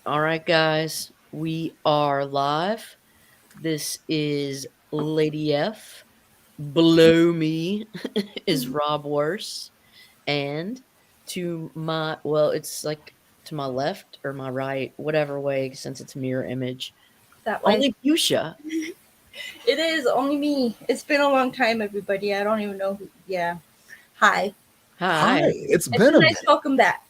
All right, guys, we are live. This is Lady F. Below me is Rob Worse. And to my, well, it's like to my left or my right, whatever way, since it's mirror image. That way. Only Fusha. It is only me. It's been a long time, everybody. I don't even know who. Yeah. Hi. Hi. It's It's been a a nice welcome back.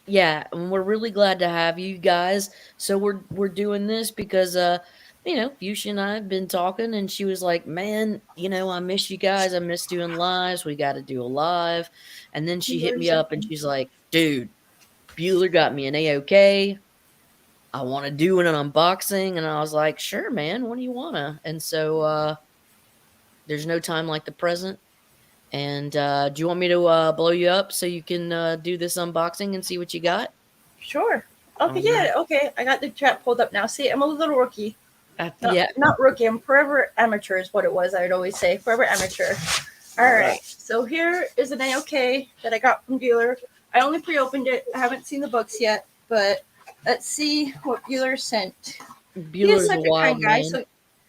Yeah, and we're really glad to have you guys. So we're doing this because Fusha and I have been talking and she was like, "Man, I miss you guys. I miss doing lives. We got to do a live." And then she hit me up and she's like, "Dude, Bueller got me an AOK. I want to do an unboxing." And I was like, "Sure, man. What do you want to?" And so there's no time like the present. And do you want me to blow you up so you can do this unboxing and see what you got? Sure. Okay, yeah, okay. I got the chat pulled up now. See, I'm a little rookie. Not rookie, I'm forever amateur is what it was. I would always say. Forever amateur. All right. So here is an AOK that I got from Bueller. I only pre-opened it. I haven't seen the books yet, but let's see what Bueller sent. He is such a kind guy. So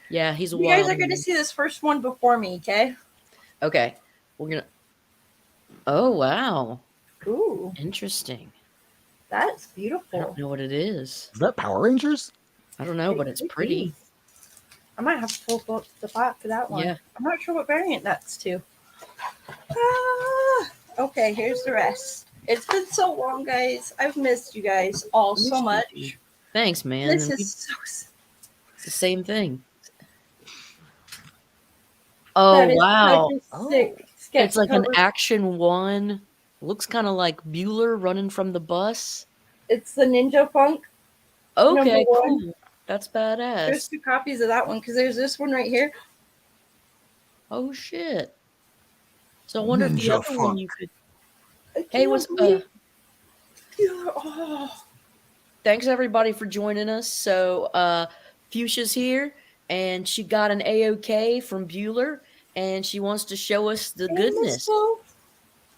yeah, he's a you wild guys are going to see this first one before me, okay? Okay. We're going to... Oh, wow. Ooh. Interesting. That's beautiful. I don't know what it is. Is that Power Rangers? I don't know, but it's pretty. I might have to pull up the bot for that one. Yeah. I'm not sure what variant that's to. Okay, here's the rest. It's been so long, guys. I've missed you guys all so much. Thanks, man. This is so... It's the same thing. Oh, wow. It's like an Action 1. Looks kind of like Bueller running from the bus. It's the Ninja Funk. Okay, cool. That's badass. There's 2 copies of that one because there's this one right here. Oh, shit. So I wonder if the other one you could... Hey, what's Thanks, everybody, for joining us. So Fusha's here, and she got an AOK from Bueller, and she wants to show us the goodness.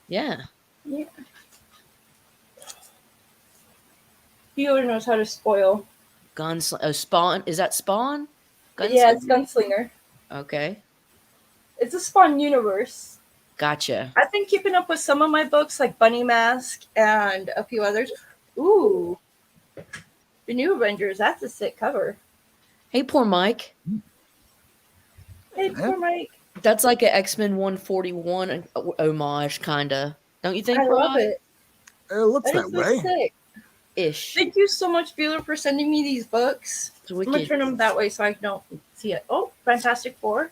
Yeah. Bueller knows how to spoil. Spawn. Is that Spawn? Yeah, it's Gunslinger. Okay. It's a Spawn universe. Gotcha. I've been keeping up with some of my books, like Bunny Mask and a few others. Ooh. The New Avengers. That's a sick cover. Hey, poor Mike. Hey, poor Mike. That's like an X-Men 141 homage, kind of. Don't you think, I love it. It looks that way. Sick. Ish. Thank you so much, Bueller, for sending me these books. I'm going to turn them that way so I don't see it. Oh, Fantastic Four.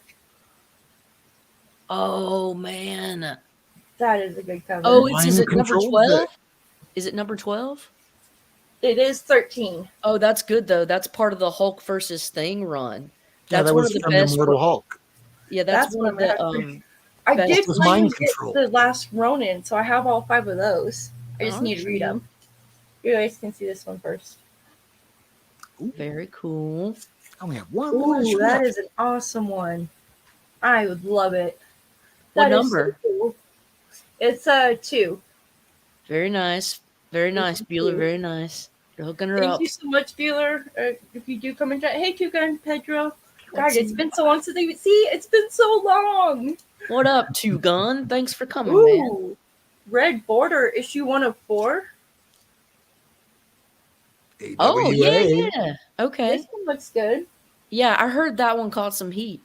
Oh, man. That is a good cover. Oh, is it number 12? Is it number 12? It is 13. Oh, that's good, though. That's part of the Hulk versus Thing run. That's one of the best. Immortal Hulk. Yeah, that's one of the... I did finally get the last Ronin, so I have all 5 of those. I just need to read them. You guys can see this one first. Ooh. Very cool. Oh, we have one. Ooh, that is an awesome one. I would love it. What number? So cool. It's 2. Very nice. Very nice, Bueller. Very nice. You're hooking her up. Thank you so much, Bueller. If you do come and chat. Hey, Two-Gun, Pedro. God, it's been so long since they... See, it's been so long. What up, Two-Gun? Thanks for coming, man. Red Border, issue 1 of 4. AWA. Oh, yeah. Okay. This one looks good. Yeah, I heard that one caught some heat.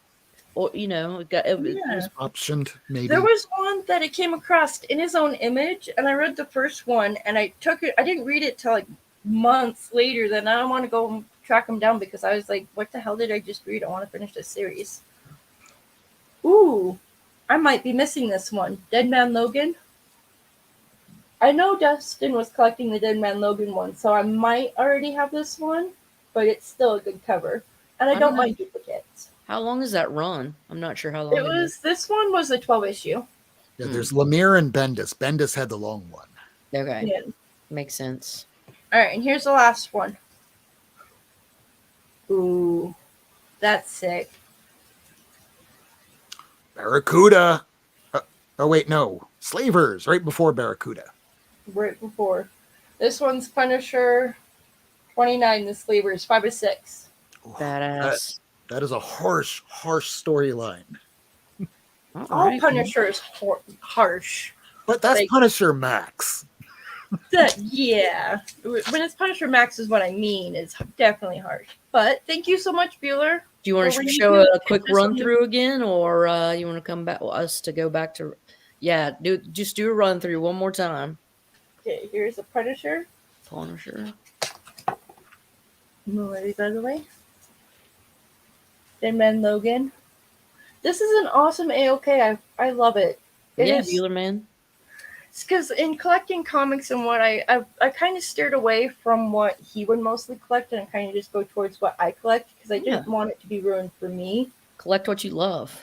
Or, it was optioned, maybe. There was one that it came across in his own image, and I read the first one, and I took it. I didn't read it till like months later. Then I don't want to go track him down because I was like, what the hell did I just read? I want to finish this series. Ooh, I might be missing this one. Dead Man Logan. I know Dustin was collecting the Dead Man Logan one, so I might already have this one, but it's still a good cover. And I don't mind duplicates. How long is that run? I'm not sure how long it was. This one was a 12 issue. Yeah, there's Lemire and Bendis. Bendis had the long one. Okay. Yeah. Makes sense. All right, and here's the last one. Ooh, that's sick. Barracuda. Oh, wait, no. Slavers, right before Barracuda. Right before. This one's Punisher. $29. This flavor is 5 or 6. Badass. That is a harsh storyline. All All right. Punisher is harsh. But that's Like- Punisher Max. Yeah. When it's Punisher Max is what I mean. It's definitely harsh. But thank you so much, Bueller. Do you want What were to you show doing? a quick Just run on the- through again, or you want to come back us to go back to? Yeah, just do a run through one more time. Okay, here's a Punisher. Punisher. Move these out of the way. Thin Man Logan. This is an awesome AOK. I love it. It Yeah, is- Bueller Man. It's because in collecting comics and what I kind of steered away from what he would mostly collect and kind of just go towards what I collect because I didn't want it to be ruined for me. Collect what you love.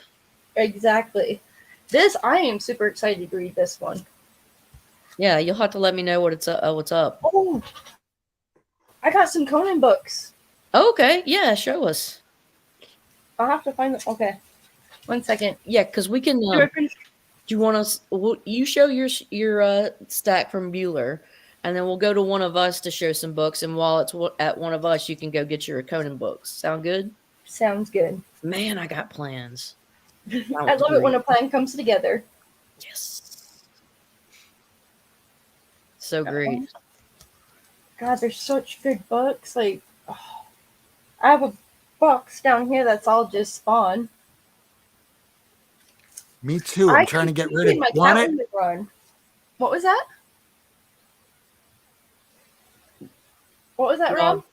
Exactly. This, I am super excited to read this one. Yeah, you'll have to let me know what's up. Oh, I got some Conan books. Okay, yeah, show us. I'll have to find them. Okay. 1 second. Yeah, because we can. Do I finish? Do you want us? Well, you show your stack from Bueller, and then we'll go to one of us to show some books. And while it's at one of us, you can go get your Conan books. Sound good? Sounds good. Man, I got plans. I love it when a plan comes together. Yes. So great. God, there's such good books. Like, oh, I have a box down here that's all just Spawn. Me too. I'm trying to get rid of my want it. Catwoman run. What was that? What was that, Rob?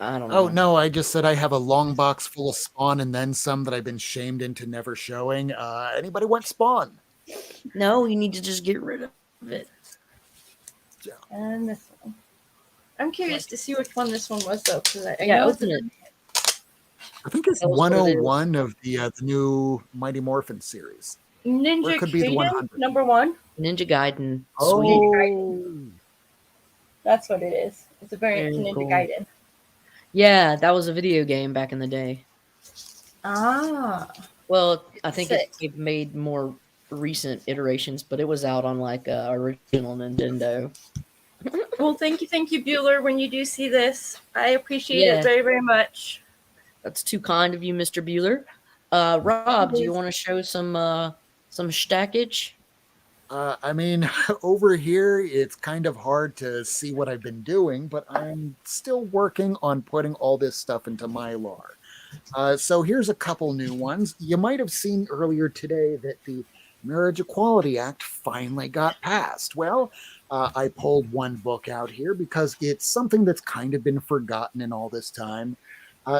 I don't know. Oh no, I just said I have a long box full of Spawn and then some that I've been shamed into never showing. Anybody want Spawn? No, you need to just get rid of it. And this one. I'm curious to see which one this one was, though. Because I Yeah, know open it. I think it's Tell us what it is. 101 of the new Mighty Morphin series. Ninja Or it could be the Gaiden, 100. number 1. Ninja Gaiden. Sweet. Oh, That's what it is. It's a variant to Very Ninja cool. Gaiden. Yeah, that was a video game back in the day. Ah. Well, I think Sick. they've made more recent iterations, but it was out on like original Nintendo. Well, thank you, Bueller. When you do see this, I appreciate Yeah. it very, very much. That's too kind of you, Mr. Bueller. Rob, do you want to show some stackage? I mean, over here, it's kind of hard to see what I've been doing, but I'm still working on putting all this stuff into Mylar. So here's a couple new ones. You might have seen earlier today that the Marriage Equality Act finally got passed. Well, I pulled one book out here because it's something that's kind of been forgotten in all this time.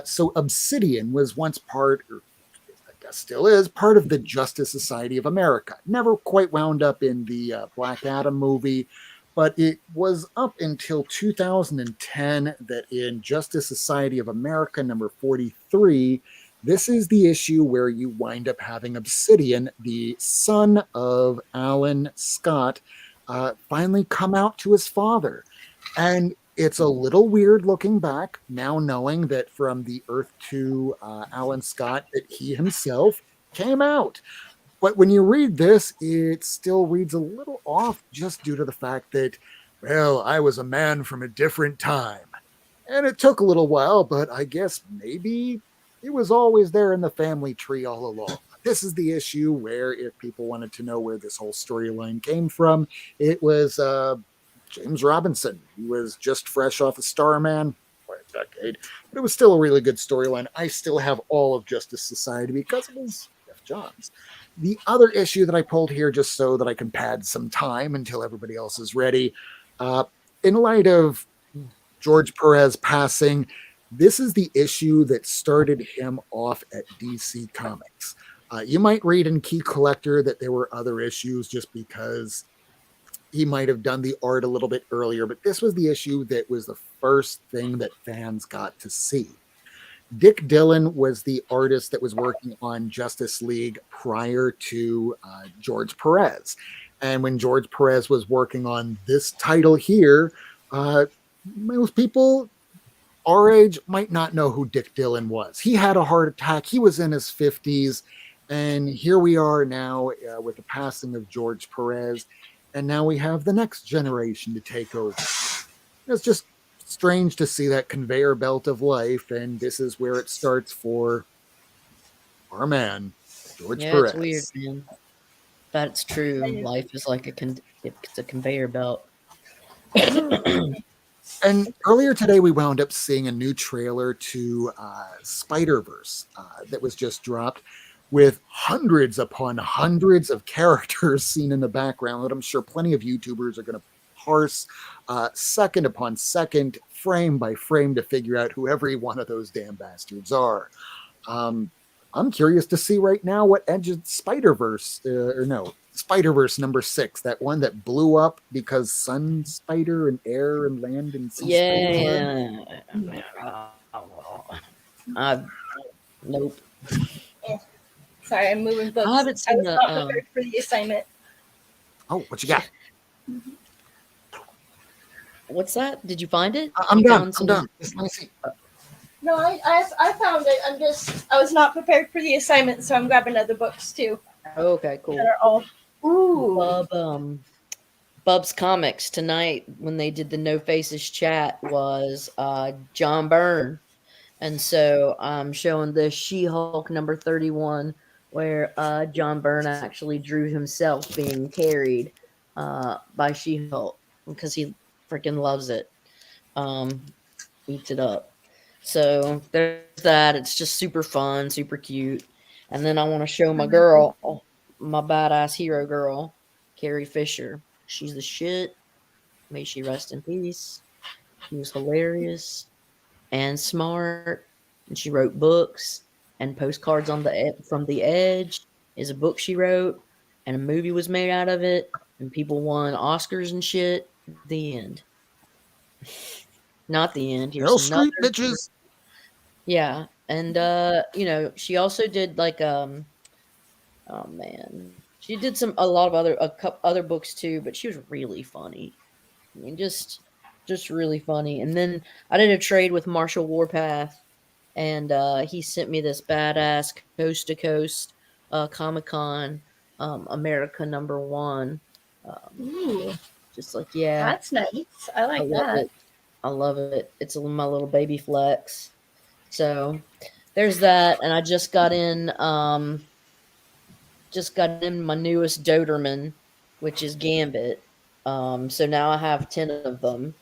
So Obsidian was once part, or I guess still is, part of the Justice Society of America. Never quite wound up in the Black Adam movie, but it was up until 2010 that in Justice Society of America number 43, this is the issue where you wind up having Obsidian, the son of Alan Scott, finally come out to his father. And it's a little weird looking back now, knowing that from the Earth 2 Alan Scott, that he himself came out. But when you read this, it still reads a little off just due to the fact that, well, I was a man from a different time. And it took a little while, but I guess maybe it was always there in the family tree all along. This is the issue where if people wanted to know where this whole storyline came from, it was James Robinson. He was just fresh off of Starman by a decade, but it was still a really good storyline. I still have all of Justice Society because it was Jeff Johns. The other issue that I pulled here, just so that I can pad some time until everybody else is ready, in light of George Perez passing, this is the issue that started him off at DC Comics. You might read in Key Collector that there were other issues just because he might have done the art a little bit earlier, but this was the issue that was the first thing that fans got to see. Dick Dillon was the artist that was working on Justice League prior to George Perez. And when George Perez was working on this title here, most people our age might not know who Dick Dillon was. He had a heart attack. He was in his 50s. And here we are now with the passing of George Perez. And now we have the next generation to take over. It's just strange to see that conveyor belt of life, and this is where it starts for our man, George Yeah, it's weird, Perez. man. That's true. Life is like it's a conveyor belt. And earlier today, we wound up seeing a new trailer to Spider Verse that was just dropped, with hundreds upon hundreds of characters seen in the background that I'm sure plenty of YouTubers are going to parse second upon second, frame by frame, to figure out who every one of those damn bastards are. Um, I'm curious to see right now what Edge of Spider Verse, or no, Spider Verse #6, that one that blew up because Sun Spider and Air and Land and Sea Spider were in it. Yeah. I nope. Sorry, I'm moving I books. haven't I seen was the not prepared for the assignment. Oh, what you got? what's that? Did you find it? I'm You done. found I'm some done. Just let me see. No, I found it. I was not prepared for the assignment, so I'm grabbing other books too Okay, that cool. are all. Ooh. Bub's Comics tonight when they did the No Faces chat was John Byrne. And so I'm showing the She-Hulk #31 where John Byrne actually drew himself being carried by She-Hulk because he freaking loves it. Eats it up. So there's that. It's just super fun, super cute. And then I want to show my girl, my badass hero girl, Carrie Fisher. She's the shit. May she rest in peace. She was hilarious and smart, and she wrote books and postcards on the from the Edge is a book she wrote, and a movie was made out of it, and people won Oscars and shit. The end. Not the end. Here's Hell another. Street, bitches. Yeah, and she also did like oh man, she did a lot of a couple other books too, but she was really funny. I mean, just really funny. And then I did a trade with Marshall Warpath, and he sent me this badass coast to coast Comic Con America #1. Um, Ooh, just like yeah, that's nice. I I like love that. it. I love it. It's my little baby flex. So there's that, and I just got in my newest Doberman, which is Gambit. So now I have 10 of them,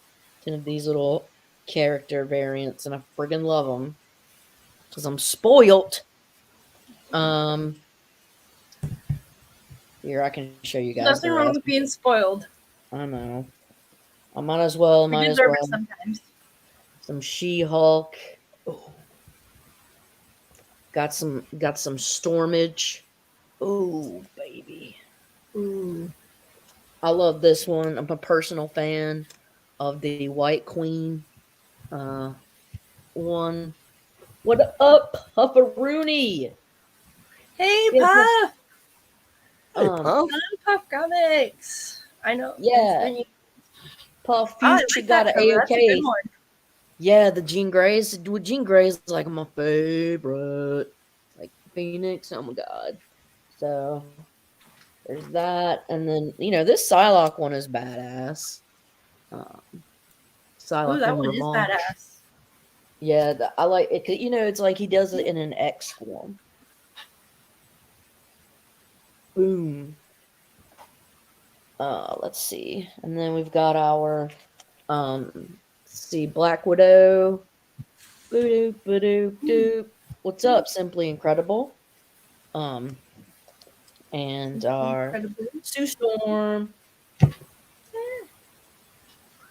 10 of these little character variants, and I friggin' love them because I'm spoiled. Um, Here I can show you guys the Nothing wrong rest. with being spoiled. I know. I might as well. We Might as deserve it well. sometimes. Some She-Hulk. Oh, got some Stormage. Oh baby. Ooh. I love this one. I'm a personal fan of the White Queen one. What up, Pufferoony? Hey, Yeah, Puff! Hey, um, Puff. I'm Puff Comics. I know. yeah, And Puff I Fusha like got that an cover. That's a good AOK. one. Yeah, the Jean Grey's. Jean Grey's like my favorite. Like Phoenix. Oh my god. So there's that, and then this Psylocke one is badass. Um, Ooh, Psylocke that and one is Revanche. badass. Yeah, I like it. It's like he does it in an X form. Boom. Let's see, and then we've got our let's see, Black Widow. Boo doop, boo doop, doop. What's up, Simply Incredible? Um, and our Incredible. Sue Storm.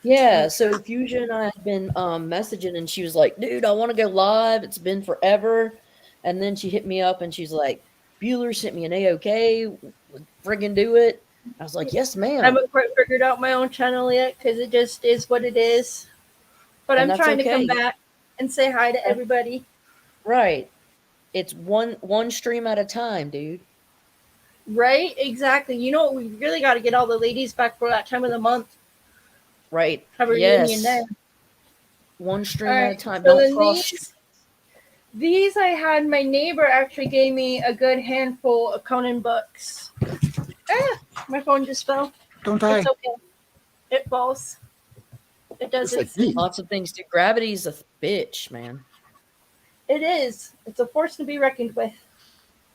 Yeah, so Fusion and I had been messaging, and she was like, "Dude, I want to go live. It's been forever." And then she hit me up, and she's like, "Bueller sent me an AOK. Friggin' do it." I was like, "Yes, I ma'am." haven't quite figured out my own channel yet because it just is what it is. But And I'm that's trying to come okay. back and say hi to everybody. Right. It's one stream at a time, dude. Right? Exactly. You know what? We really got to get all the ladies back for that time of the month. Right. Have a reunion Yes. then. One stream All at a right. time. So Don't then cross. these I had my neighbor actually gave me a good handful of Conan books. My phone just fell. Don't die. It's okay. It falls. It does Just like its me. Lots of things do. Gravity's a bitch, man. It is. It's a force to be reckoned with.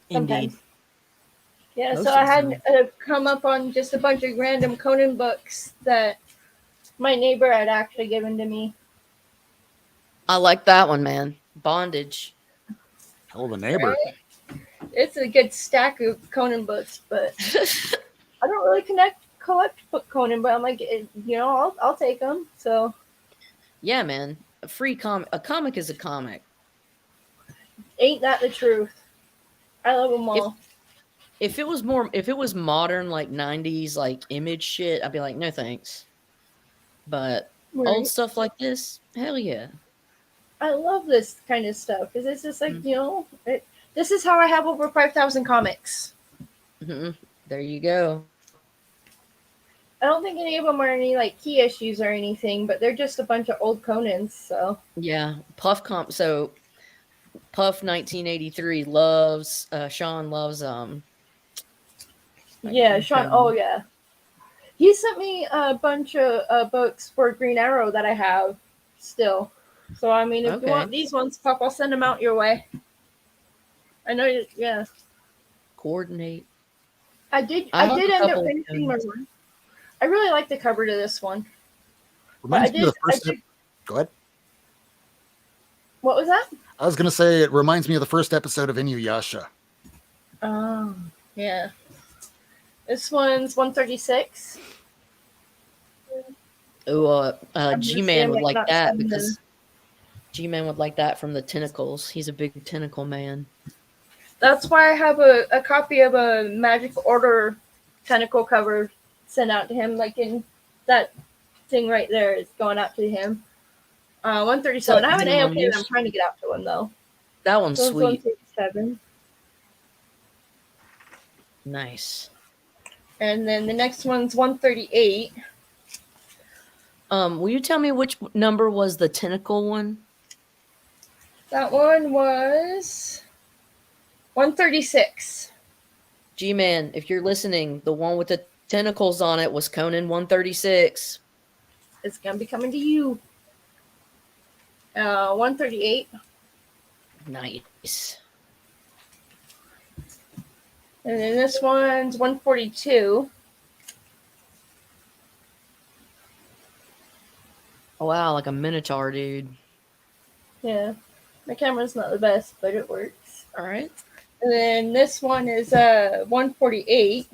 Indeed. Sometimes. Yeah, so Most of I the had time. come up on just a bunch of random Conan books that my neighbor had actually given to me. I like that one, man. Bondage. Hell of a neighbor. Right? It's a good stack of Conan books, but I don't really collect Conan, but I'm like, I'll take them. So Yeah, man. A comic is a comic. ain't that the truth? I love them If all. if it was modern like 90s like image shit, I'd be like, no thanks. But old Right. stuff like this, hell yeah. I love this kind of stuff because it's just like Mm. this is how I have over 5,000 comics. Mhm. There you go. I don't think any of them are any like key issues or anything, but they're just a bunch of old Conans. So Yeah. So Puff 1983 loves Sean loves yeah, Sean. Oh Conan. yeah, he sent me a bunch of books for Green Arrow that I have still. So I mean, if you want Okay. these ones, Pup, I'll send them out your way. I know. Yeah, Coordinate. I did. I I have did a end up couple of finishing my Conans. one. I really like the cover to this one, but I Reminds me of did. the I first. did. Go ahead. What was that? I was gonna say it reminds me of the first episode of Inuyasha. Oh, yeah. This one's 136. Oh, I'm gonna say I G-Man would might like not that send the. because G-Man would like that from the tentacles. He's a big tentacle man. That's why I have a copy of a Magic Order tentacle cover sent out to him. Like in that thing right there is going out to him. What's 137. up, I have an AOK that I'm Humongous? trying to get out to him though. That one's So it's sweet. 137. Nice. And then the next one's 138. Will you tell me which number was the tentacle one? That one was 136. G-Man, if you're listening, the one with the tentacles on it was Conan 136. It's gonna be coming to you. 138. Nice. And then this one's 142. Oh, wow, like a minotaur, dude. Yeah. My camera's not the best, but it works. All right. And then this one is 148.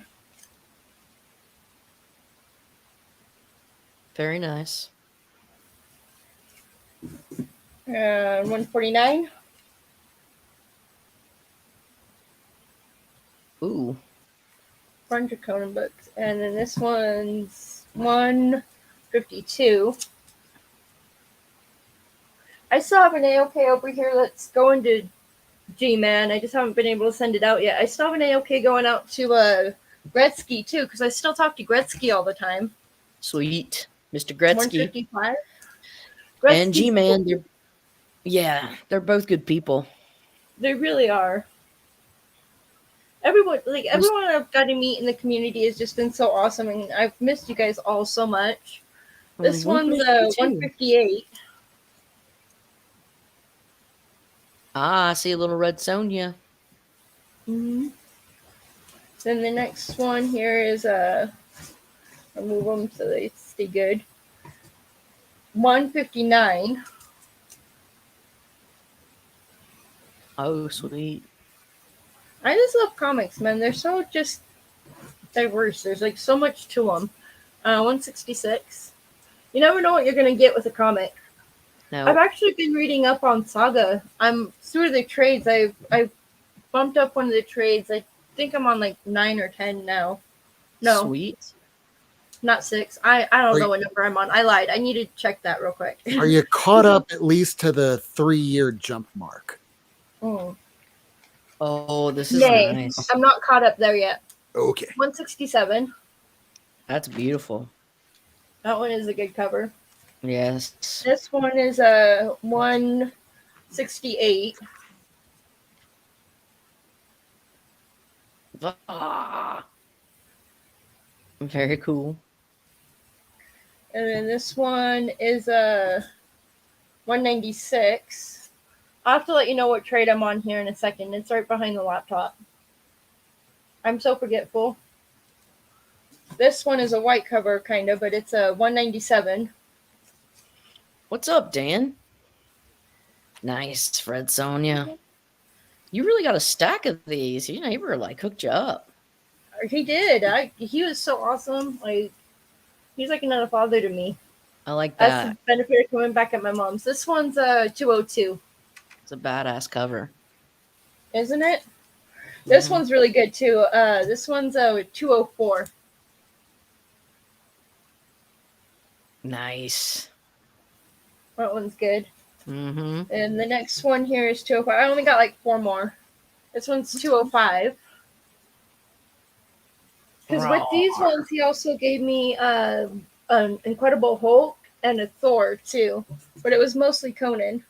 Very nice. 149. Ooh. Bunch of Conan books. And then this one's 152. I still have an AOK over here that's going to G-Man. I just haven't been able to send it out yet. I still have an AOK going out to Gretzky too, because I still talk to Gretzky all the time. Sweet. Mr. Gretzky. 155. And Gretzky's G-Man, cool. they're both good people. They really are. Everyone I've got to meet in the community has just been so awesome, and I've missed you guys all so much. This We've one's missed you too. 158. Ah, I see a little red Sonia. Mm-hmm. Then the next one here is I'll move them so they stay good. 159. Oh, sweet. I just love comics, man. They're so just diverse. There's like so much to them. 166. You never know what you're gonna get with a comic. No. I've actually been reading up on Saga. I'm through the trades. I've bumped up one of the trades. I think I'm on like 9 or 10 now. No, Sweet. not 6. I don't know what number I'm on. I lied. I need to check that real quick. Are you caught up at least to the 3-year jump mark? Oh. Oh, this is Nay, nice. I'm not caught up there yet. Okay. 167. That's beautiful. That one is a good cover. Yes. This one is 168. Ah. Very cool. And then this one is a 196. I'll have to let you know what trade I'm on here in a second. It's right behind the laptop. I'm so forgetful. This one is a white cover, kind of, but it's a 197. What's up, Dan? Nice, Fred Sonia. You really got a stack of these. Your neighbor like hooked you up. He did. He was so awesome. Like, he's like another father to me. I like That's that. the benefit of coming back at my mom's. This one's a 202. It's a badass cover. Isn't it? This Mhm. one's really good too. This one's a 204. Nice. That one's good. Mm-hmm. And the next one here is 205. I only got like 4 more. This one's 205. Because with these ones, he also gave me an Incredible Hulk and a Thor too, but it was mostly Conan.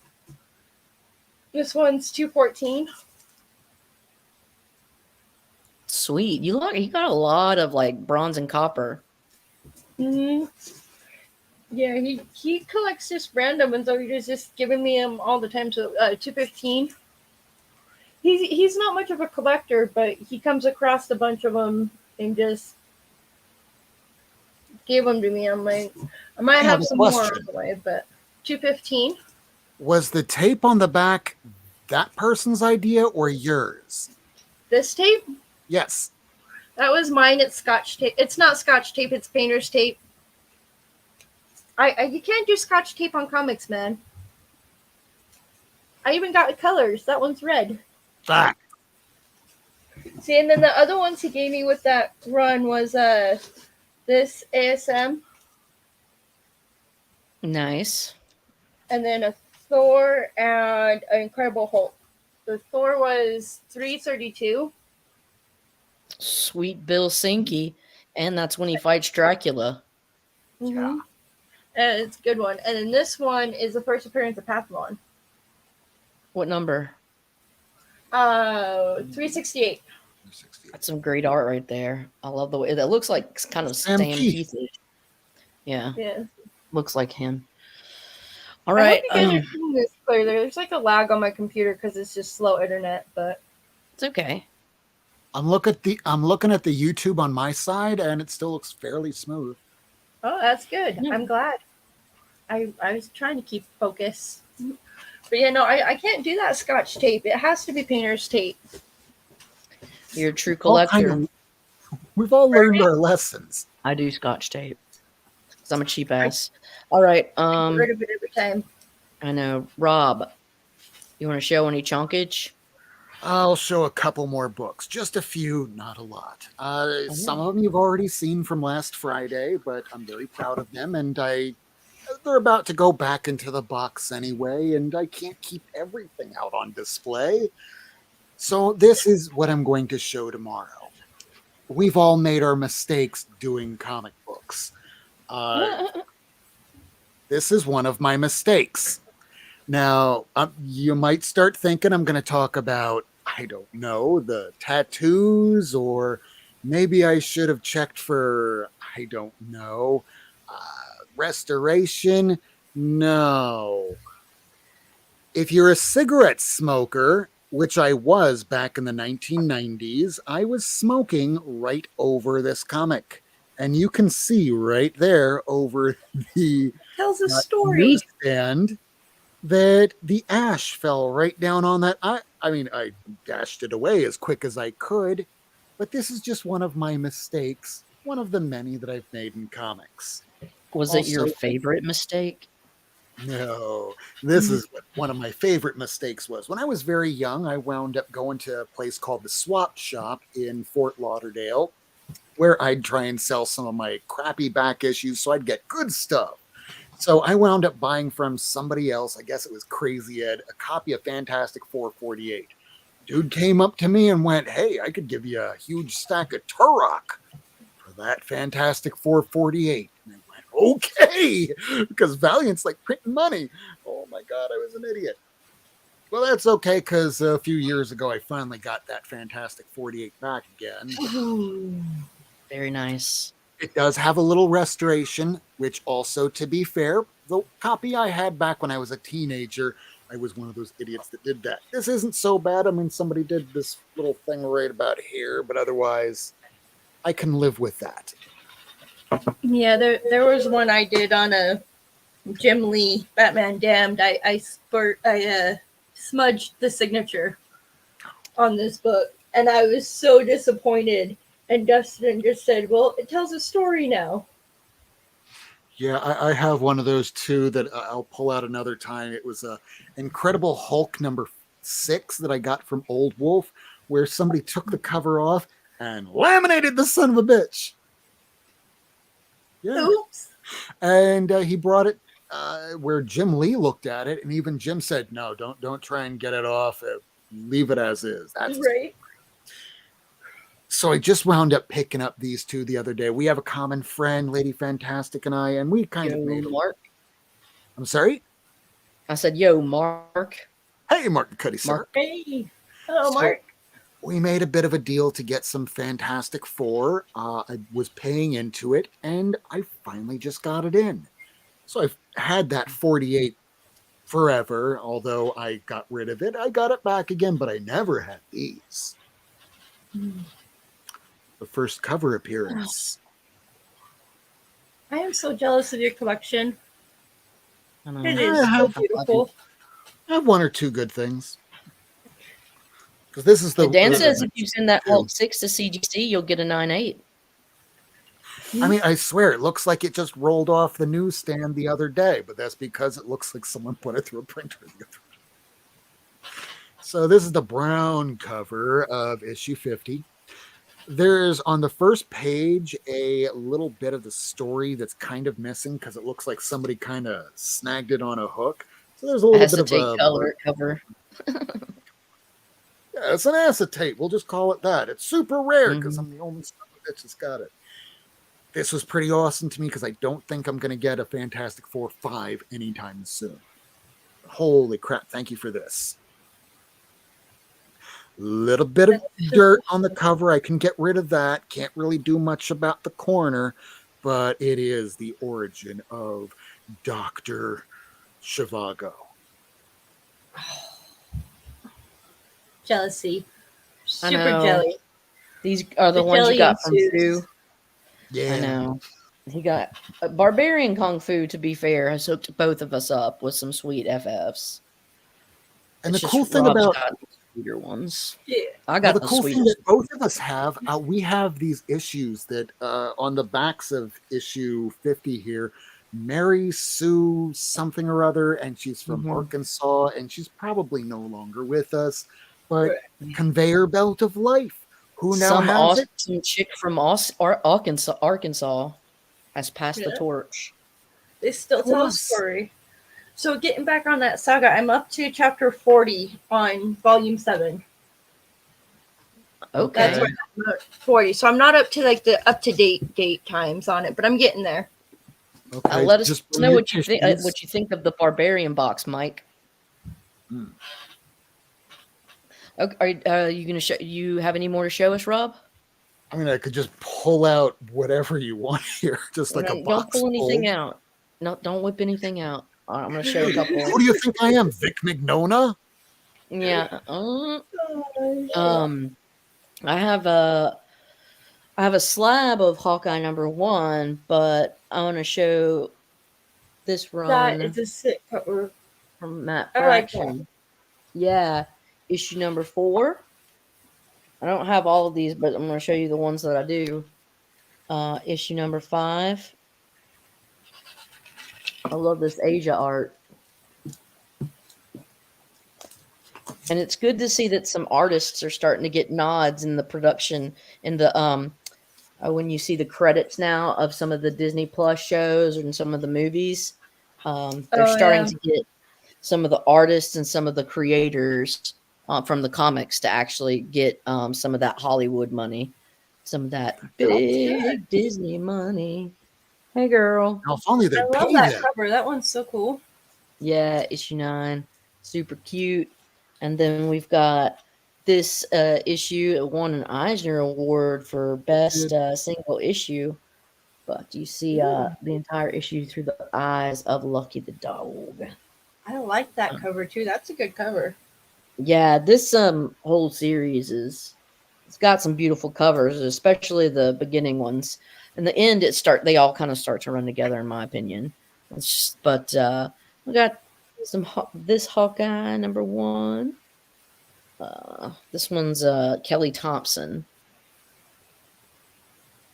This one's 214. Sweet. You got a lot of like bronze and copper. Mm-hmm. Yeah, he collects just random, and so he's just giving me them all the time. So 215. He's not much of a collector, but he comes across a bunch of them and just gave them to me. I'm like, I might have some more on the way, but 215. Was the tape on the back that person's idea or yours? This tape? Yes. That was mine. It's Scotch tape. It's not Scotch tape. It's painter's tape. You can't do Scotch tape on comics, man. I even got the colors. That one's red. Fuck. See, and then the other ones he gave me with that run was this ASM. Nice. And then a Thor and an Incredible Hulk. The Thor was 332. Sweet Bill Sinky. And that's when he fights Dracula. Mm-hmm. Yeah. And it's a good one. And then this one is the first appearance of Pathlon. What number? 368. That's some great art right there. I love the way it looks like kind of Sam Keith. Yeah. Yeah. Looks like him. All right. I hope you guys are seeing this clearly. There's like a lag on my computer because it's just slow internet, but it's okay. I'm looking at the YouTube on my side, and it still looks fairly smooth. Oh, that's good. Yeah. I'm glad. I was trying to keep focus. But yeah, no, I can't do that Scotch tape. It has to be painter's tape. You're a true collector. We've all learned our lessons. I do Scotch tape. Because I'm a cheap ass. All right. I get rid of it every time. I know. Rob, you want to show any chunkage? I'll show a couple more books. Just a few, not a lot. Some of them you've already seen from last Friday, but I'm very proud of them, and they're about to go back into the box anyway, and I can't keep everything out on display. So this is what I'm going to show tomorrow. We've all made our mistakes doing comic books. This is one of my mistakes. Now, you might start thinking I'm going to talk about, I don't know, the tattoos, or maybe I should have checked for, I don't know, restoration. No. If you're a cigarette smoker, which I was back in the 1990s, I was smoking right over this comic. And you can see right there over the tells a story newsstand that the ash fell right down on that. I mean, I dashed it away as quick as I could, but this is just one of my mistakes, one of the many that I've made in comics. Was it your favorite mistake? No, this is what one of my favorite mistakes was. When I was very young, I wound up going to a place called the Swap Shop in Fort Lauderdale, where I'd try and sell some of my crappy back issues so I'd get good stuff. So I wound up buying from somebody else, I guess it was Crazy Ed, a copy of Fantastic 448. Dude came up to me and went, "Hey, I could give you a huge stack of Turok for that Fantastic 448. And I went, "Okay," because Valiant's like printing money. Oh my God, I was an idiot. Well, that's okay, because a few years ago, I finally got that Fantastic 48 back again. Very nice. It does have a little restoration, which also, to be fair, the copy I had back when I was a teenager, I was one of those idiots that did that. This isn't so bad. I mean, somebody did this little thing right about here, but otherwise, I can live with that. Yeah, there was one I did on a Jim Lee Batman Damned. I smudged the signature on this book, and I was so disappointed. And Dustin just said, "Well, it tells a story now." Yeah, I have one of those too that I'll pull out another time. It was a Incredible Hulk number 6 that I got from Old Wolf, where somebody took the cover off and laminated the son of a bitch. Yeah, Oops. and he brought it where Jim Lee looked at it, and even Jim said, "No, don't try and get it off. Leave it as is." That's Right. So I just wound up picking up these two the other day. We have a common friend, Lady Fantastic, and I, and we kind of Yo, made. Mark. I'm sorry. I said, "Yo, Mark." Hey, Mark and Cuddy, sir. Mark. Hey. Hello, So Mark. we made a bit of a deal to get some Fantastic Four. I was paying into it, and I finally just got it in. So I've had that 48 forever, although I got rid of it. I got it back again, but I never had these. The first cover appearance. I am so jealous of your collection. I know. It is so have- beautiful. I have one or two good things. Because this is the. Dan says if you send that two. Hulk 6 to CGC, you'll get a 9.8. I mean, I swear, it looks like it just rolled off the newsstand the other day, but that's because it looks like someone put it through a printer the other day. So this is the brown cover of issue 50. There's on the first page a little bit of the story that's kind of missing because it looks like somebody kind of snagged it on a hook. So there's a little bit of Acetate a color cover. Yeah, it's an acetate. We'll just call it that. It's super rare because I'm the only son of a bitch that's got it. This was pretty awesome to me because I don't think I'm going to get a Fantastic Four 5 anytime soon. Holy crap, thank you for this. Little bit of dirt on the cover. I can get rid of that. Can't really do much about the corner, but it is the origin of Dr. Zhivago. Jealousy. I Super know. jelly. These are the The ones you jelly got from ensues. Fu. Yeah. I know. He got Barbarian Kung Fu, to be fair, has hooked both of us up with some sweet FFs. And It's the just cool thing Rob's about got the sweeter ones. Yeah. I Well, got the the cool thing sweetest. that both of us have, we have these issues that on the backs of issue 50 here, Mary Sue something or other, and she's from Arkansas, and she's probably no longer with us, but conveyor belt of life. Who now Some has it? awesome chick from Arkansas has passed the Yeah. torch. They still tell a Plus. story. So getting back on that saga, I'm up to chapter 40 on volume 7. Okay. That's where I'm at, 40. So I'm not up to like the up-to-date times on it, but I'm getting there. Okay, Let us just know bring what your you think. tissues. What you think of the Barbarian box, Mike? Hmm. Okay, are you going to show? You have any more to show us, Rob? I mean, I could just pull out whatever you want here, just like a Don't box. pull anything full. out. No, don't whip anything out. All right, I'm going to show a couple. Who do you think I am, Vic Mignogna? Yeah. I have a slab of Hawkeye #1, but I want to show this run That is a sick cover. from Matt I like Fraction. Yeah, issue #4. I don't have all of these, but I'm going to show you the ones that I do. Issue #5. I love this Asia art. And it's good to see that some artists are starting to get nods in the production in the when you see the credits now of some of the Disney Plus shows and some of the movies. They're starting to get some of the artists and some of the creators from the comics to actually get some of that Hollywood money, some of that big Disney money. Hey, girl. Now, if only they I love pay that them. cover. That one's so cool. Yeah, issue 9. Super cute. And then we've got this issue. It won an Eisner Award for best single issue. But you see Ooh, the entire issue through the eyes of Lucky the dog. I like that Um, cover too. That's a good cover. yeah, this whole series is it's got some beautiful covers, especially the beginning ones. In the end, they all kind of start to run together, in my opinion. But we got this Hawkeye #1. This one's Kelly Thompson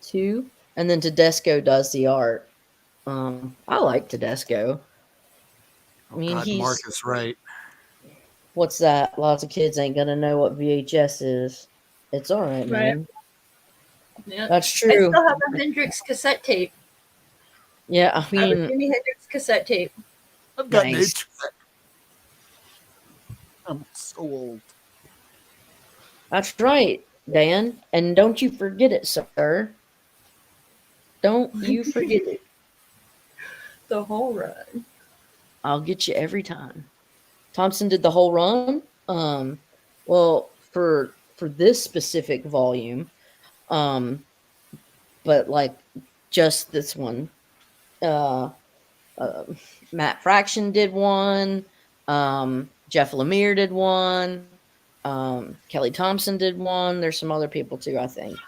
2, and then Tedesco does the art. I like Tedesco. I Oh mean, God, he's Marcus, right? what's that? Lots of kids ain't gonna know what VHS is. It's all right, Right. man. Yeah. That's I true. still have a Hendrix cassette tape. Yeah, I I have a mean, Jimi Hendrix cassette tape. I've got an nice. itch. I'm so old. That's right, Dan. And don't you forget it, sir. Don't you forget it. The whole run. I'll get you every time. Thompson did the whole run. Well, for this specific volume, um, but like just this one. Uh, uh Matt Fraction did one. Jeff Lemire did one. Kelly Thompson did one. There's some other people too, I think.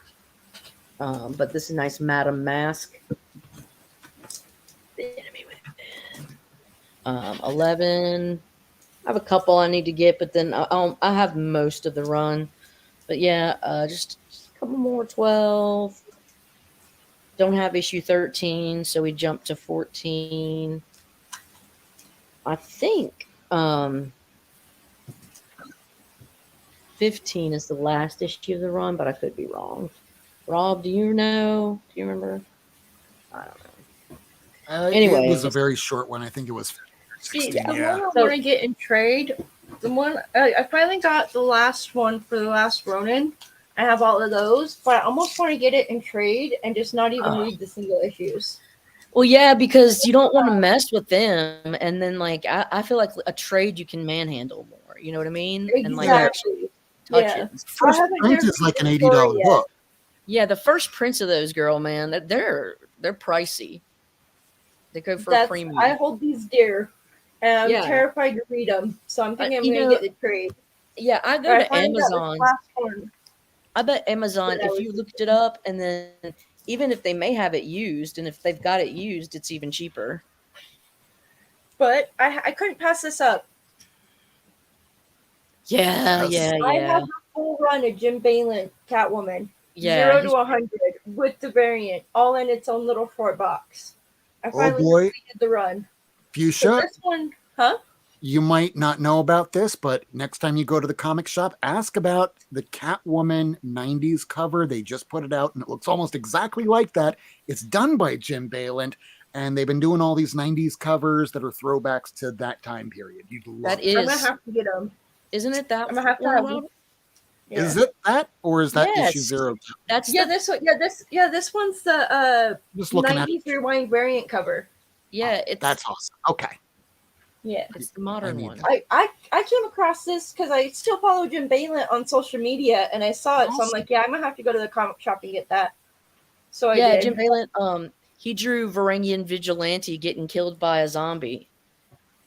But this is nice Madam Mask. The enemy within. 11. I have a couple I need to get, but then I have most of the run. But yeah, just a couple more. 12. Don't have issue 13, so we jump to 14. I think 15 is the last issue of the run, but I could be wrong. Rob, do you know? Do you remember? I don't know. It was a Anyways, very short one. I think it was See, 16. the one Yeah. I so want to get in trade, the one I finally got the last one for the last Ronin. I have all of those, but I almost want to get it in trade and just not even uh, read the single issues. well, yeah, because you don't want to mess with them, and then like I feel like a trade you can manhandle more. You know what I mean? And like Yeah. Exactly. touch Yeah. it. And stuff. I First haven't print dared is read like the an story $80 yet. book. Yeah, the first prints of those, girl, man, they're pricey. They go for a That's I premium. hold these dear, and I'm Yeah, terrified to read them. So I'm thinking I'm you gonna know, get the trade. yeah. I But go I to finally got this Amazon. last one I bet Amazon, that I if was. you looked it up, and then even if they may have it used, and if they've got it used, it's even cheaper. But I couldn't pass this up. Yeah, Yes. yeah, I yeah, have the full run of Jim Balin Catwoman, yeah. 0 to He's 100 with the variant, all in its own little short box. I Oh finally boy, completed the run. So Fusha, this one, huh? you might not know about this, but next time you go to the comic shop, ask about the Catwoman 90s cover. They just put it out and it looks almost exactly like that. It's done by Jim Balin, and they've been doing all these 90s covers that are throwbacks to that time period. You'd that love it. I'm gonna is, have to get them. isn't it that I'm gonna have to one, have. Rob? Is Yeah. it that, or is that issue Yes, zero? that's Yeah, the this one. This one's the Just looking at 90s rewind variant cover. oh, yeah. that's awesome. Okay. Yeah. It's the I modern need one. that. I came across this because I still follow Jim Balin on social media, and I saw it, so I'm Awesome. like, yeah, I'm gonna have to go to the comic shop and get that. So I Yeah, Jim did. Balin. He drew Varangian vigilante getting killed by a zombie.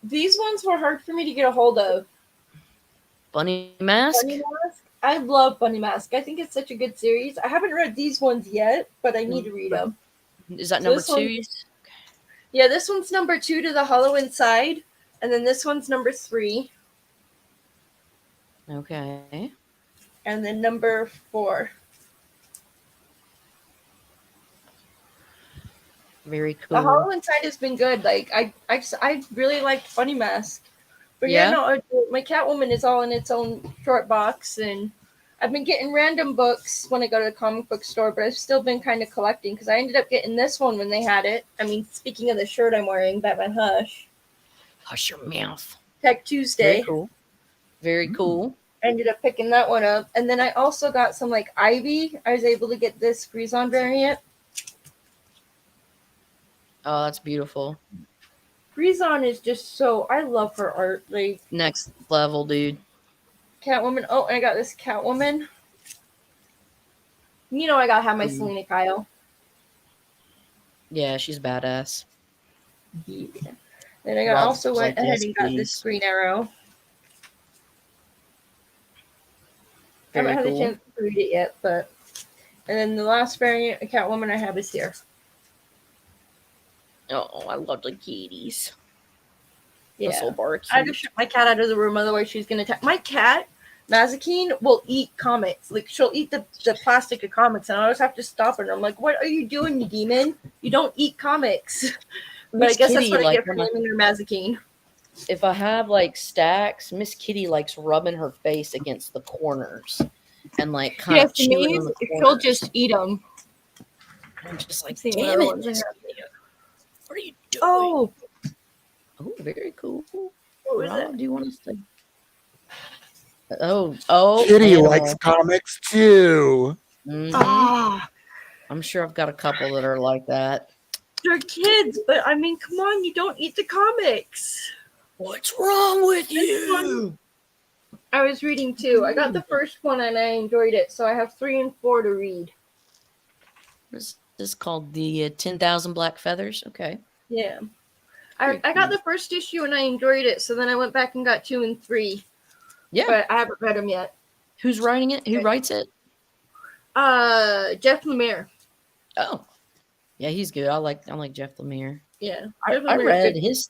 These ones were hard for me to get a hold of. Bunny Mask. Bunny Mask. I love Bunny Mask. I think it's such a good series. I haven't read these ones yet, but I need to read them. Is that So number this one, two? yeah, this one's number 2 to the Hollow Inside, and then this one's number 3, Okay. and then number 4. Very The cool. Hollow Inside has been good. Like I really liked Bunny Mask, but yeah, Yeah. no, my Catwoman is all in its own short box, and I've been getting random books when I go to the comic book store, but I've still been kind of collecting because I ended up getting this one when they had it. I mean, speaking of the shirt I'm wearing, Batman Hush, Hush your mouth. Tech Very Tuesday. cool. Very cool. I ended up picking that one up, and then I also got some like Ivy. I was able to get this Grison variant. Oh, that's beautiful. Grison is just so I love her art. Like Next level, dude. Catwoman. Oh, and I got this Catwoman. You know I gotta have my Selena Kyle. Yeah, she's badass. Yeah. Then I Rob's also like, went ahead yes, and got this please. Green Arrow. I haven't Very had a cool. chance to read it yet, but. And then the last variant of Catwoman I have is here. Oh, I love the kitties. This Yeah. little bar I had to cute. shut my cat out of the room, otherwise she's going to attack. My cat, Mazakine, will eat comics. Like, she'll eat the plastic of comics, and I always have to stop her. And I'm like, what are you doing, you demon? You don't eat comics. But I Miss guess that's Kitty, what I like get for naming her Mazakine. if I have like stacks, Miss Kitty likes rubbing her face against the corners and like kind Yeah, of to chewing me, on the she'll corners. just eat them. And I'm just like, Let's see what damn other it, ones I Miss have. Kitty, what are you doing? Oh, Oh, very cool. what was Rob, it? do you want to say? Oh, Kitty likes animal. comics too. Ah, I'm sure I've got a couple that are like that. they're kids, but I mean, come on, you don't eat the comics. What's wrong with This one you? I was reading too. I got the first one and I enjoyed it, so I have 3 and 4 to read. This is called the 10,000 Black Feathers. Okay. Yeah. Very I got cool. the first issue and I enjoyed it, so then I went back and got 2 and 3, Yeah. but I haven't read them yet. Who's writing it? Who writes it? Jeff Lemire. Oh, yeah, he's good. I like Jeff Lemire. Yeah. I Jeff Lemire's read good. his.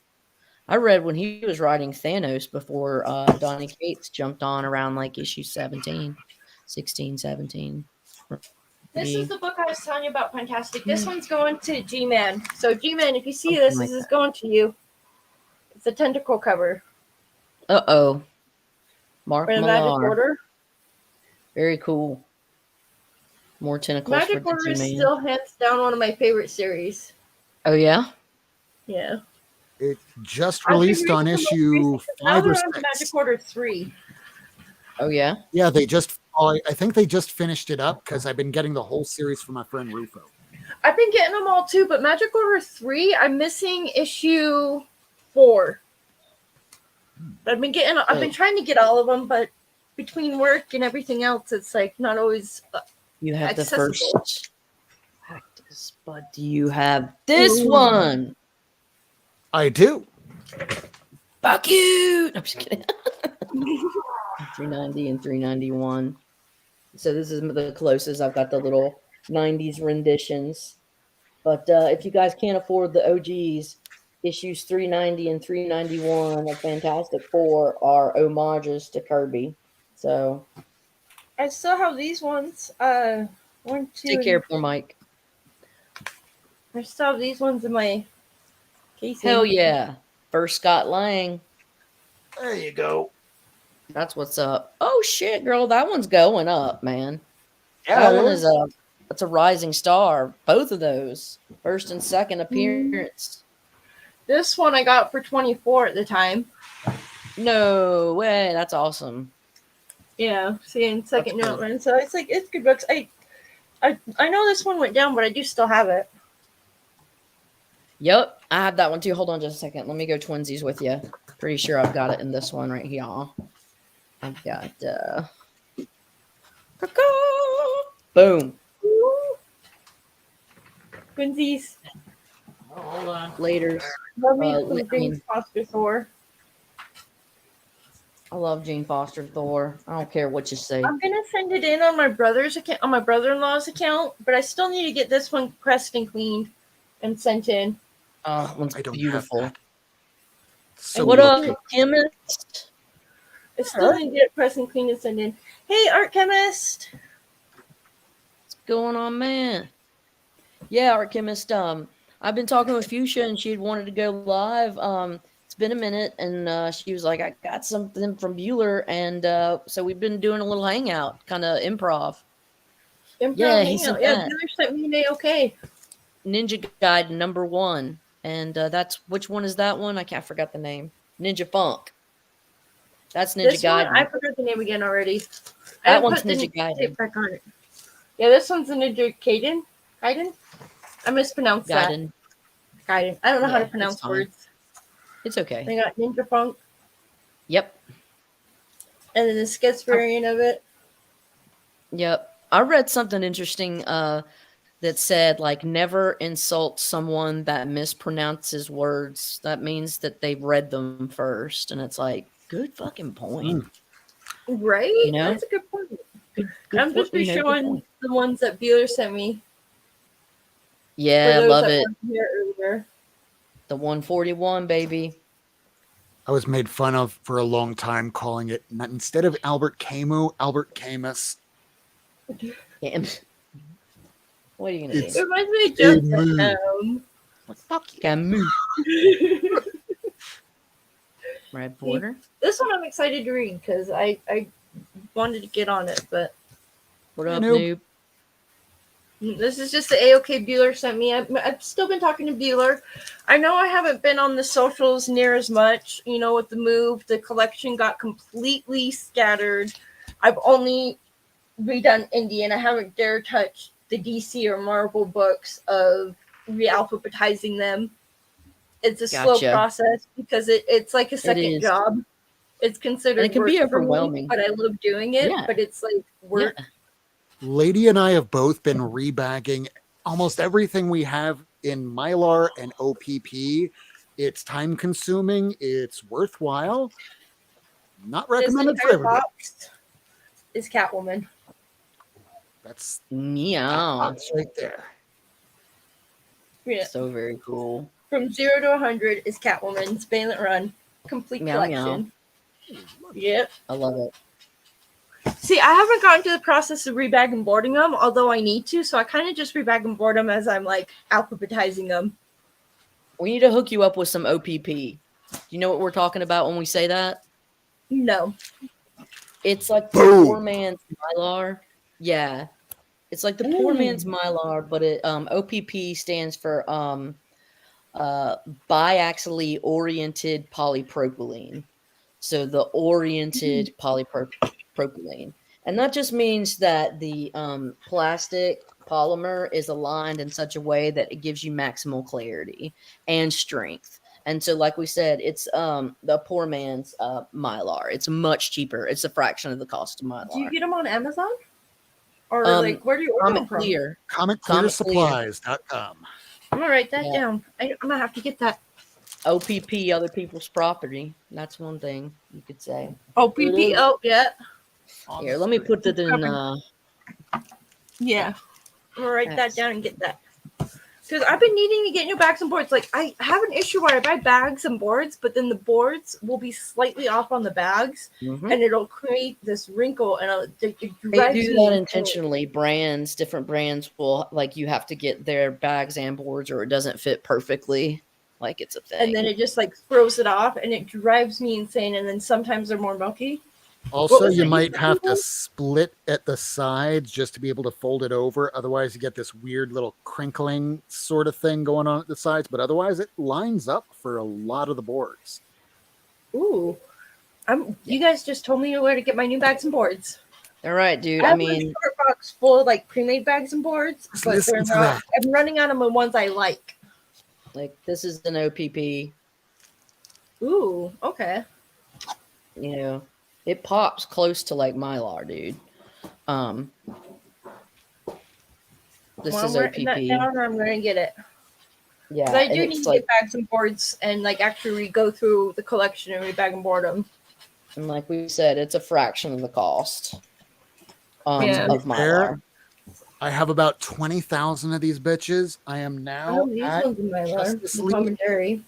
I read when he was writing Thanos before Donny Cates jumped on around like issue 17, 16, 17. This is the book I was telling you about, Fantastic. This one's going to G-Man. So G-Man, if you see this, Like this is going to you. It's a tentacle cover. Uh-oh. Mark For the Magic Millar. Order. Very cool. More tentacles Magic for Order the is G-Man. still hands down one of my favorite series. Oh, yeah? Yeah. It just I've been released on reading the most issue recent- now 5 or they're on 6. Magic Order 3. Oh, yeah? Yeah, they just. I think they just finished it up because I've been getting the whole series from my friend Rufo. I've been getting them all too, but Magic Order 3, I'm missing issue 4. I've been trying to get all of them, but between work and everything else, it's like not always You have accessible. the first practice, but do you have this Ooh. one? I do. Fuck you! I'm just kidding. 390 and 391. So this is the closest. I've got the little 90s renditions. But if you guys can't afford the OGs, issues 390 and 391 of Fantastic Four are homages to Kirby. So I still have these ones. 1, 2. take care, poor Mike. I still have these ones in my casing. Hell yeah. First Scott Lang. There you go. That's what's up. Oh shit, girl, that one's going up, man. Yeah, That it one is. is that's a rising star. Both of those. First and second appearance. This one I got for 24 at the time. No way. That's awesome. Yeah, seeing second That's note cool. run. So it's good books. I know this one went down, but I do still have it. Yep, I have that one too. Hold on just a second. Let me go twinsies with you. Pretty sure I've got it in this one right here. I've got boom. Quincy's. Oh, hold on. Laters. Love me I some James Foster Thor. I love Jane Foster Thor. I don't care what you say. I'm gonna send it in on my brother's account, on my brother-in-law's account, but I still need to get this one pressed and cleaned and sent in. Oh, that one's I don't beautiful. have that. So What lucky. up, chemist? I still need to get it pressed and cleaned and sent in. Hey, art chemist. What's going on, man? Yeah, art chemist. I've been talking with Fusha, and she had wanted to go live. It's been a minute, and she was like, "I got something from Bueller," and so we've been doing a little hangout, kind of improv. Yeah, he sent Yeah, that. Bueller sent me an AOK. Ninja Guide #1, and that's which one is that one? I forgot the name. Ninja Funk. That's Ninja This Guide. one, I forgot the name again already. That I one's put the Ninja Gaiden. tape back on it. Yeah, this one's a Ninja Gaiden. Gaiden? I mispronounced Gaiden. that. Gaiden. I don't know how Yeah, to pronounce it's fine. words. It's okay. They got Ninja Funk, Yep. and then the sketch variant of it. Yep. I read something interesting. that said like never insult someone that mispronounces words. That means that they've read them first, and it's like good fucking point. Right? You know, That's a good point. good I'm just be good showing point. the ones that Bueller sent me for Yeah, those love that it. weren't here earlier. The 141, baby. I was made fun of for a long time calling it, instead of Albert Camus, Albert Camus. Damn. What are you gonna It's It reminds me of Camus. jokes. Like, fuck you. Camus. Red border. This one I'm excited to read because I wanted to get on it, but What Hey, up, noob. noob? this is just the AOK Bueller sent me. I've still been talking to Bueller. I know I haven't been on the socials near as much. You know, with the move, the collection got completely scattered. I've only redone indie, and I haven't dared touch the DC or Marvel books of re-alphabetizing them. It's a slow Gotcha. process because it's like a It second is. job. It's And considered it can work be for me, overwhelming. but I love doing it. Yeah. But it's like Yeah. work. Lady and I have both been rebagging almost everything we have in Mylar and OPP. It's time consuming. It's worthwhile. Not This recommended for entire everybody. box is Catwoman. That's Meow. box right there. Yeah. So very cool. From 0 to 100 is Catwoman's Valent Run. Complete Meow, collection. Yep. I love it. See, I haven't gotten to the process of rebag and boarding them, although I need to. So I kind of just rebag and board them as I'm like alphabetizing them. We need to hook you up with some OPP. You know what we're talking about when we say that? No. It's like the Boom. poor man's Mylar. Yeah. It's like the poor man's Mylar, but it OPP stands for biaxially oriented polypropylene. So the oriented polypropylene. And that just means that the plastic polymer is aligned in such a way that it gives you maximal clarity and strength. And so, like we said, it's the poor man's Mylar. It's much cheaper. It's a fraction of the cost of Mylar. Do you get them on Amazon? Or Um, like, where do you order them Comet from? Clear. ComicClearSupplies.com. I'm gonna write that Yeah. down. I'm gonna have to get that. OPP, other people's property. That's one thing you could say. OPP. Oh, yeah. Here, let me put that in. Yeah. I'm gonna write that That's- down and get that. Because I've been needing to get new bags and boards. Like, I have an issue where I buy bags and boards, but then the boards will be slightly off on the bags, Mhm. and it'll create this wrinkle, and it They drives do me that insane. intentionally. Different brands will like you have to get their bags and boards, or it doesn't fit perfectly. Like it's a thing. And then it just like throws it off, and it drives me insane. And then sometimes they're more milky. Also, was you it? might have to split at the sides just to be able to fold it over. Otherwise, you get this weird little crinkling sort of thing going on at the sides. But otherwise, it lines up for a lot of the boards. Ooh. You guys just told me where to get my new bags and boards. All right, dude. I I have mean, a short box full of like pre-made bags and boards, Just but listen they're to not. that. I'm running out of the ones I like. like this is an OPP. Ooh, okay. You know, it pops close to like Mylar, dude. This Well, is I'm writing that OPP. down, or I'm gonna get it. Yeah, 'Cause I and do need it's to like get bags and boards and like actually go through the collection and rebag and board them. and like we said, it's a fraction of the cost Yeah. of Mylar. I have about 20,000 of these bitches. I am I now know these at ones in my alarm. Justice The League. commentary.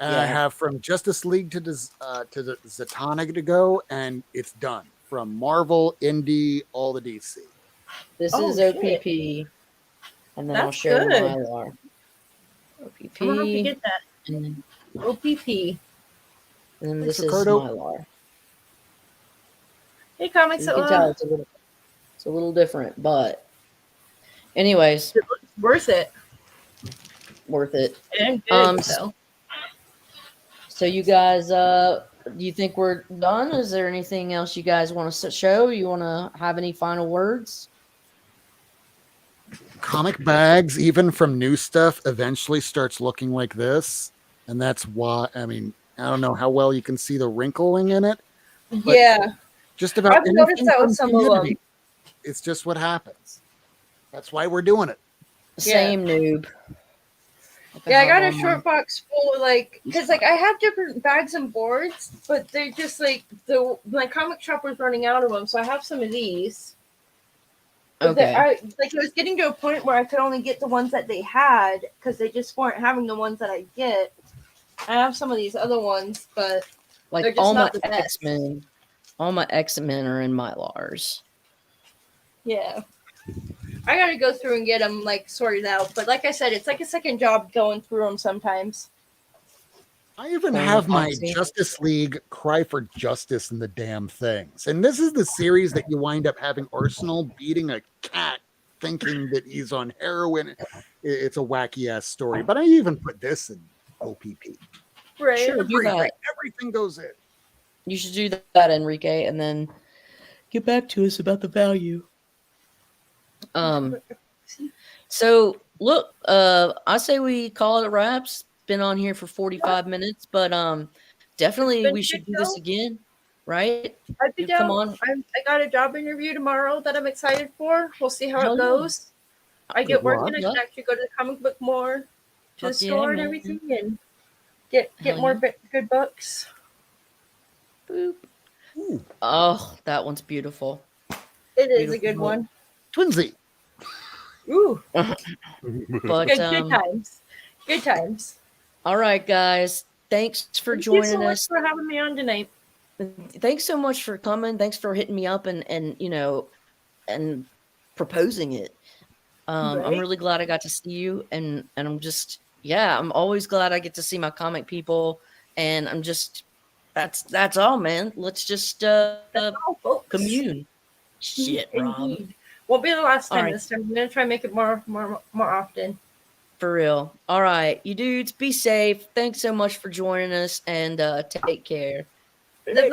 And I Yeah. have from Justice League to the Zatanna to go, and it's done. From Marvel, Indie, all the DC. This Oh, is shit. OPP, and then I'll That's show good. Mylar. OPP, I'm gonna have to get that. and OPP. then Thanks, this is Ricardo. Mylar. Hey, comics. You can tell it's a little different, but anyways, Worth it. worth it. And good, So so. So you guys, do you think we're done? Is there anything else you guys want to show? You want to have any final words? Comic bags, even from new stuff, eventually starts looking like this. And that's why, I mean, I don't know how well you can see the wrinkling in it. But Yeah. just about I've noticed anything that with from some of them. Community, it's just what happens. That's why we're doing it. Same noob. Yeah, I got a short box full of because I have different bags and boards, but they're just my comic shop was running out of them, so I have some of these. But Okay. it was getting to a point where I could only get the ones that they had because they just weren't having the ones that I get. I have some of these other ones, but Like they're just not the best. All my X-Men are in Mylars. Yeah. I gotta go through and get them sorted out. But like I said, it's like a second job going through them sometimes. I even have my Justice League Cry for Justice in the damn things. And this is the series that you wind up having Arsenal beating a cat thinking that he's on heroin. It's a wacky ass story. But I even put this in OPP. Right. Sure, do that. Everything goes in. You should do that, Enrique, and then get back to us about the value. So look, I say we call it wraps. Been on here for 45 minutes, but definitely we should do this again, right? I'd be down. Come on. I got a job interview tomorrow that I'm excited for. We'll see how it goes. I get working. I can actually go to the comic book more, to the store and everything, and get more good books. Boop. Ooh. Oh, that one's beautiful. It is a good one. Twinsy. Ooh. But good times. Good times. All right, guys. Thanks for joining us. Thank you so much for having me on tonight. Thanks so much for coming. Thanks for hitting me up and and proposing it. Right. I'm really glad I got to see you, and I'm just I'm always glad I get to see my comic people, and I'm just that's all, man. Let's just commune. Shit, Rob. Won't be the last time this time. I'm gonna try and make it more often. For real. All right, you dudes, be safe. Thanks so much for joining us, and take care. Live